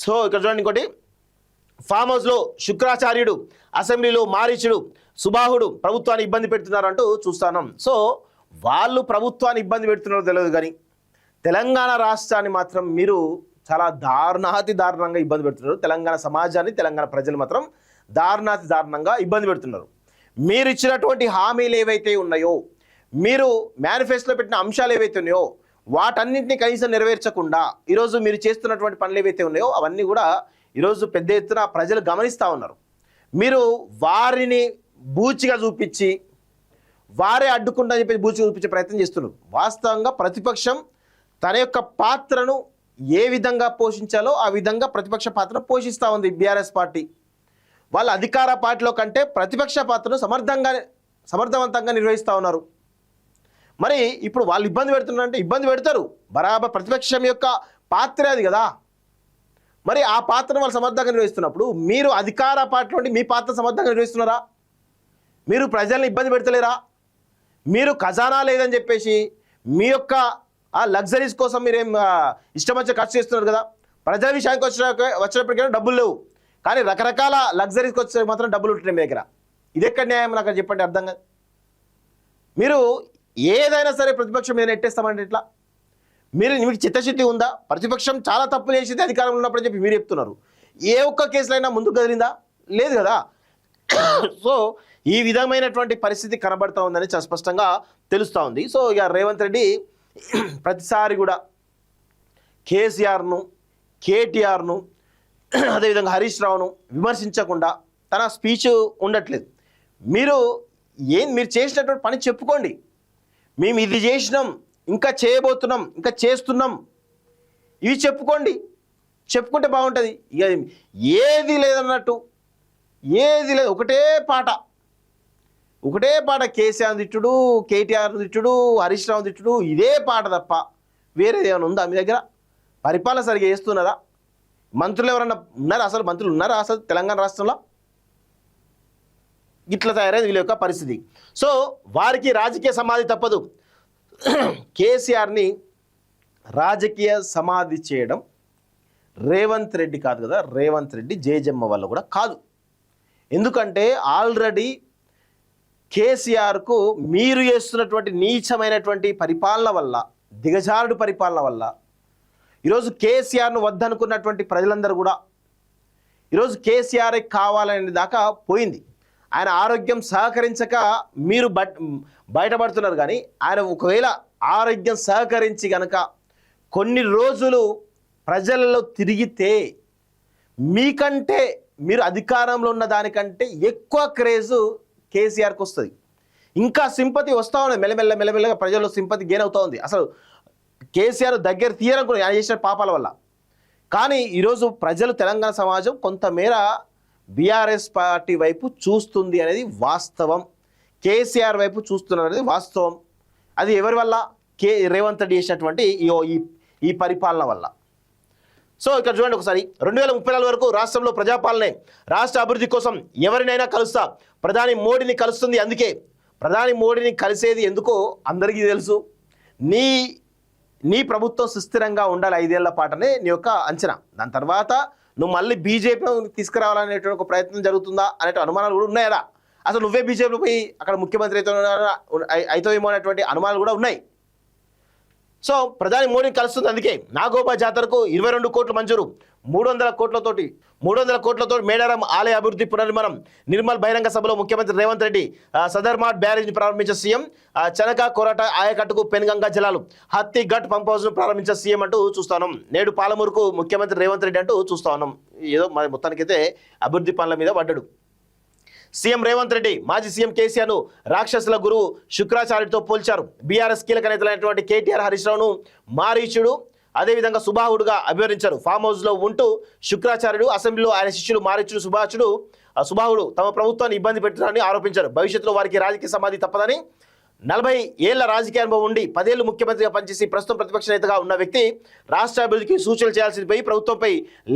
So ఇక్కడ చూడండి ఇంకోటి, ఫామ్ హౌస్లో శుక్రాచార్యుడు, అసెంబ్లీలో మారీచుడు, సుబాహుడు ప్రభుత్వాన్ని ఇబ్బంది పెడుతున్నారు అంటూ చూస్తున్నాం. సో వాళ్ళు ప్రభుత్వాన్ని ఇబ్బంది పెడుతున్నారో తెలియదు కానీ తెలంగాణ రాష్ట్రాన్ని మాత్రం మీరు చాలా దారుణాతి దారుణంగా ఇబ్బంది పెడుతున్నారు. తెలంగాణ సమాజాన్ని, తెలంగాణ ప్రజలు మాత్రం దారుణాతి దారుణంగా ఇబ్బంది పెడుతున్నారు. మీరు ఇచ్చినటువంటి హామీలు ఏవైతే ఉన్నాయో, మీరు మేనిఫెస్టోలో పెట్టిన అంశాలు ఏవైతే ఉన్నాయో వాటన్నింటినీ కనీసం నెరవేర్చకుండా ఈరోజు మీరు చేస్తున్నటువంటి పనులు ఏవైతే ఉన్నాయో అవన్నీ కూడా ఈరోజు పెద్ద ఎత్తున ప్రజలు గమనిస్తూ ఉన్నారు. మీరు వారిని బూచిగా చూపించి వారే అడ్డుకుంటా అని చెప్పి బూచిగా చూపించే ప్రయత్నం చేస్తున్నారు. వాస్తవంగా ప్రతిపక్షం తన యొక్క పాత్రను ఏ విధంగా పోషించాలో ఆ విధంగా ప్రతిపక్ష పాత్ర పోషిస్తూ ఉంది. బీఆర్ఎస్ పార్టీ వాళ్ళ అధికార పార్టీలో కంటే ప్రతిపక్ష పాత్రను సమర్థవంతంగా నిర్వహిస్తూ ఉన్నారు. మరి ఇప్పుడు వాళ్ళు ఇబ్బంది పెడుతున్నారంటే ఇబ్బంది పెడతారు, బరాబర్ ప్రతిపక్షం యొక్క పాత్ర అది కదా. మరి ఆ పాత్రను వాళ్ళు సమర్థంగా నిర్వహిస్తున్నప్పుడు మీరు అధికార పార్టీలో ఉండి మీ పాత్ర సమర్థంగా నిర్వహిస్తున్నారా? మీరు ప్రజల్ని ఇబ్బంది పెడతలేరా? మీరు ఖజానా లేదని చెప్పేసి మీ యొక్క ఆ లగ్జరీస్ కోసం మీరేం ఇష్టం వచ్చే ఖర్చు చేస్తున్నారు కదా. ప్రజల విషయానికి వచ్చినప్పటికైనా డబ్బులు లేవు, కానీ రకరకాల లగ్జరీస్కి వచ్చే మాత్రం డబ్బులు ఉంటున్నాయి మీ దగ్గర. ఇది ఎక్కడ న్యాయం నాకు చెప్పండి, అర్థం కాదు. మీరు ఏదైనా సరే ప్రతిపక్షం మీద నెట్టేస్తామంటే ఇట్లా మీకు చిత్తశుద్ధి ఉందా? ప్రతిపక్షం చాలా తప్పులు చేసేది అధికారంలో ఉన్నప్పుడు చెప్పి మీరు చెప్తున్నారు. ఏ ఒక్క కేసులైనా ముందుకు కదిలిందా? లేదు కదా. సో ఈ విధమైనటువంటి పరిస్థితి కనబడతా ఉందని చాలా స్పష్టంగా తెలుస్తూ ఉంది. సో ఇక రేవంత్ రెడ్డి ప్రతిసారి కూడా కేసీఆర్ను, కేటీఆర్ను, అదేవిధంగా హరీష్ రావును విమర్శించకుండా తన స్పీచ్ ఉండట్లేదు. మీరు చేసినటువంటి పని చెప్పుకోండి. మేము ఇది చేసినాం, ఇంకా చేయబోతున్నాం, ఇంకా చేస్తున్నాం, ఇవి చెప్పుకుంటే బాగుంటుంది. ఇక ఏది లేదన్నట్టు, ఏది లేదు, ఒకటే పాట కేసీఆర్ తిట్టుడు, కేటీఆర్ తిట్టుడు, హరీష్ రావు తిట్టుడు, ఇదే పాట తప్ప వేరేది ఏమైనా ఉందా మీ దగ్గర? పరిపాలన సరిగ్గా చేస్తున్నారా? మంత్రులు ఎవరన్నా ఉన్నారా? అసలు మంత్రులు ఉన్నారా అసలు తెలంగాణ రాష్ట్రంలో? ఇట్లా తయారైంది వీళ్ళ యొక్క పరిస్థితి. సో వారికి రాజకీయ సమాధి తప్పదు. కేసీఆర్ని రాజకీయ సమాధి చేయడం రేవంత్ రెడ్డి కాదు కదా, రేవంత్ రెడ్డి జేజమ్మ వల్ల కూడా కాదు. ఎందుకంటే ఆల్రెడీ కేసీఆర్కు మీరు చేస్తున్నటువంటి నీచమైనటువంటి పరిపాలన వల్ల, దిగజారుడు పరిపాలన వల్ల ఈరోజు కేసీఆర్ను వద్దనుకున్నటువంటి ప్రజలందరూ కూడా ఈరోజు కేసీఆర్ కావాలనే దాకా పోయింది. ఆయన ఆరోగ్యం సహకరించక మీరు బయటపడుతున్నారు. కానీ ఆయన ఒకవేళ ఆరోగ్యం సహకరించి కనుక కొన్ని రోజులు ప్రజలలో తిరిగితే మీకంటే, మీరు అధికారంలో ఉన్న దానికంటే ఎక్కువ క్రేజు కేసీఆర్కి వస్తుంది. ఇంకా సింపతి వస్తూ ఉన్నది, మెల్లమెల్లగా ప్రజల్లో సింపతి గెయిన్ అవుతూ ఉంది. అసలు కేసీఆర్ దగ్గర తీయరనుకుని ఆయన చేసిన పాపాల వల్ల. కానీ ఈరోజు ప్రజలు, తెలంగాణ సమాజం కొంతమేర బీఆర్ఎస్ పార్టీ వైపు చూస్తుంది అనేది వాస్తవం. కేసీఆర్ వైపు చూస్తున్నారు అనేది వాస్తవం. అది ఎవరి వల్ల? రేవంత్ రెడ్డి చేసినటువంటి ఈ పరిపాలన వల్ల. సో ఇక్కడ చూడండి ఒకసారి, 2034 వరకు రాష్ట్రంలో ప్రజాపాలనే, రాష్ట్ర అభివృద్ధి కోసం ఎవరినైనా కలుస్తా, ప్రధాని మోడీని కలుస్తుంది. అందుకే ప్రధాని మోడీని కలిసేది ఎందుకో అందరికీ తెలుసు. నీ ప్రభుత్వం సుస్థిరంగా ఉండాలి 5 ఏళ్ల పాటనే నీ యొక్క అంచనా. దాని తర్వాత నువ్వు మళ్ళీ బీజేపీలో తీసుకురావాలనేటువంటి ఒక ప్రయత్నం జరుగుతుందా అనే అనుమానాలు కూడా ఉన్నాయి కదా. అసలు నువ్వే బీజేపీలో పోయి అక్కడ ముఖ్యమంత్రి అవుతావేమో అనేటువంటి అనుమానాలు కూడా ఉన్నాయి. సో ప్రధాని మోడీని కలుస్తుంది. అందుకే నాగోబా జాతరకు 22 కోట్లు మంజూరు, 300 కోట్లతో మేడారం ఆలయ అభివృద్ధి పునర్నిర్మాణం. నిర్మల్ బహిరంగ సభలో ముఖ్యమంత్రి రేవంత్ రెడ్డి సదర్మాట్ బ్యారేజ్ని ప్రారంభించిన సీఎం. చనక కొరట ఆయకట్టుకు పెన్గంగా జలాలు, హత్తి ఘట్ పంప్ హౌస్ను ప్రారంభించిన సీఎం అంటూ చూస్తా ఉన్నాం. నేడు పాలమూరుకు ముఖ్యమంత్రి రేవంత్ రెడ్డి అంటూ చూస్తా ఉన్నాం. ఏదో మొత్తానికైతే అభివృద్ధి పనుల మీద పడ్డాడు సీఎం రేవంత్ రెడ్డి. మాజీ సీఎం కేసీఆర్ను రాక్షసుల గురువు శుక్రాచార్యుడితో పోల్చారు. బీఆర్ఎస్ కీలక నేతలైనటువంటి కేటీఆర్, హరీష్ రావును మారీచుడు, అదేవిధంగా సుబాహుడుగా అభివర్ణించారు. ఫామ్ హౌస్లో ఉంటూ శుక్రాచార్యుడు, అసెంబ్లీలో ఆయన శిష్యులు మారీచుడు, సుబాహుడు తమ ప్రభుత్వాన్ని ఇబ్బంది పెట్టారని ఆరోపించారు. భవిష్యత్తులో వారికి రాజకీయ సమాధి తప్పదని, 40 ఏళ్ల రాజకీయ అనుభవం ఉండి 10 ఏళ్లు ముఖ్యమంత్రిగా పనిచేసి ప్రస్తుతం ప్రతిపక్ష నేతగా ఉన్న వ్యక్తి రాష్ట్ర అభివృద్ధికి సూచనలు చేయాల్సింది పోయి ప్రభుత్వంపై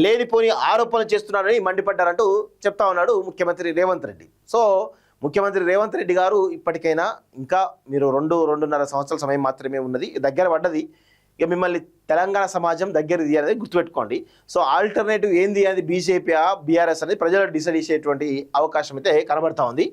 లేనిపోని ఆరోపణలు చేస్తున్నారని మండిపడ్డారంటూ చెప్తా ఉన్నాడు ముఖ్యమంత్రి రేవంత్ రెడ్డి. సో ముఖ్యమంత్రి రేవంత్ రెడ్డి గారు ఇప్పటికైనా, ఇంకా మీరు 2-2.5 సంవత్సరాల సమయం మాత్రమే ఉన్నది, దగ్గర పడ్డది. ఇక మిమ్మల్ని తెలంగాణ సమాజం దగ్గర తీయాలని గుర్తుపెట్టుకోండి. సో ఆల్టర్నేటివ్ ఏంది అనేది బీజేపీ బీఆర్ఎస్ అనేది ప్రజలు డిసైడ్ చేసేటువంటి అవకాశం అయితే కనబడతా ఉంది.